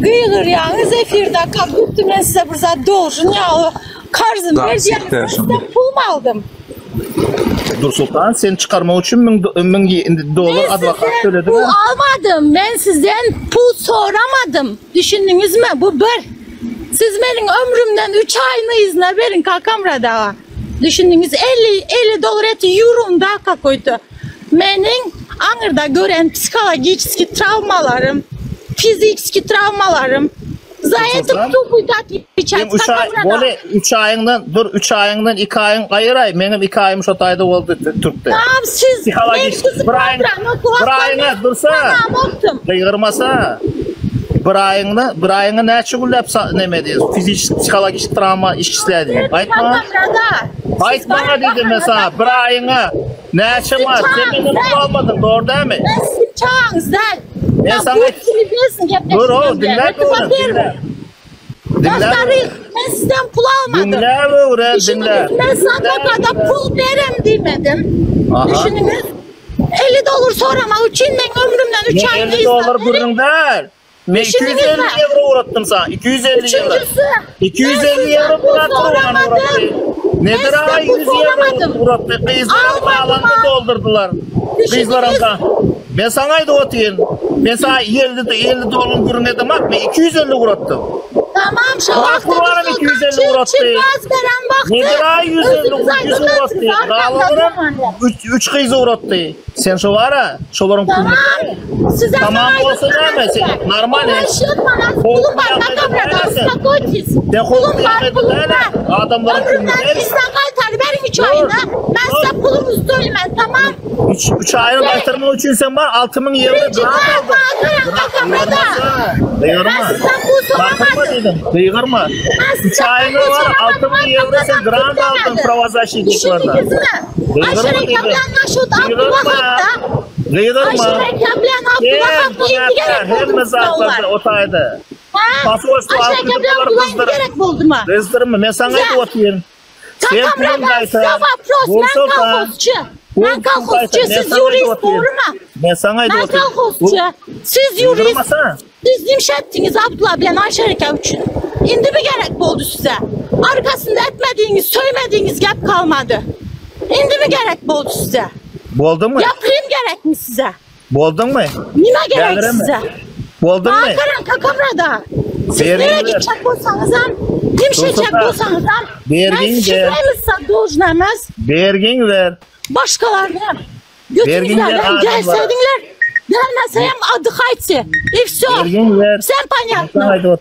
Gıyılır yani zefirde kalktım ben size burada doğuşun ya karzım vereceğim sizden pul mu aldım? Dur Sultan sen çıkarmak için $1000 advokat söyledi. Pul almadım ben sizden pul soramadım düşündünüz mü bu bir. Siz benim ömrümden 3 ayını izne verin kakamrada. Düşündünüz $50 eti eurum da kakoydu. Benim anırda gören psikolojik travmalarım, fiziki travmalarım, zaten topuydat içer. Böyle 3 ayından, dur 3 ayından 2 ayın ayıray. Benim 2 ayım şu tayda oldu Türk'te. Tamam siz bir ayına dursa, kıygırmasa. Bir ayına ne çıkıllap ne mediyiz? Fizik, psikolojik travma işçiler. Aytma. Aytma dedim mesela. Bir ayına ne çıkmaz? Sen benim olmadın. Doğru değil mi? Ben sizin çağınızdan. Ben sana dur o dinle doğru. Dostlarım ben sizden pul almadım. Dinle. Ben sana kadar pul verem demedim. Düşününüz. $50 sorama için ben ömrümden 3 ayda $50 burun değil. Ne 250 euro uğrattım sana. 250 euro. 250 euro uğrattım. Nedir ha 100 euro uğrattı. Kızlarım bağlandı doldurdular. Kızlarımda. Ben sana da otayım. Ben sana $50 burun ne demek mi? 250 uğrattım. Tamam şu vakti kullanım 250 uğrattı. Nedir ha 150 uğrattı. Dağılırım 3 kızı uğrattı. Sen şu var ha. Şoların tamam. Size tamam olsun değil mi? Normal. Pulum var ne kadar Pulum var adamların ömrümden bizden kaytar verin 3 ayını. Ben size pulumu söylemem tamam. 3 ayını kaytarmak için sen var 6000 euro Dıyırma. Dıyırma. 3 ayını var 6000 euro sen grant aldın pravazashniklarda. Dıyırma dedim. Dıyırma. Hem zatlarda otaydı. Pasosu $60 kızdırma. Ben sana da otayım. Sen pulun kaytar. Ben kalkosçu, siz yurist doğru mu? Ben sana da otayım. Ben kalkosçu, siz yurist. Siz nimşettiniz Abdullah ben Ayşerike için. İndi mi gerek oldu size? Arkasında etmediğiniz, söylemediğiniz gap kalmadı. İndi mi gerek oldu size? Boldun mu? Yapayım gerek mi size? Boldun mu? Nime gerek size? Boldun mu? Ankara'nın kakamrada. Siz nereye gidecek olsanız hem, nimşecek olsanız hem, ben şifremizse doğuşlamaz. Bergin ver. Başkalarına götünüzlerden gelseydinler gelmeseyim adı kaytsı. İfso. Sen panyatma.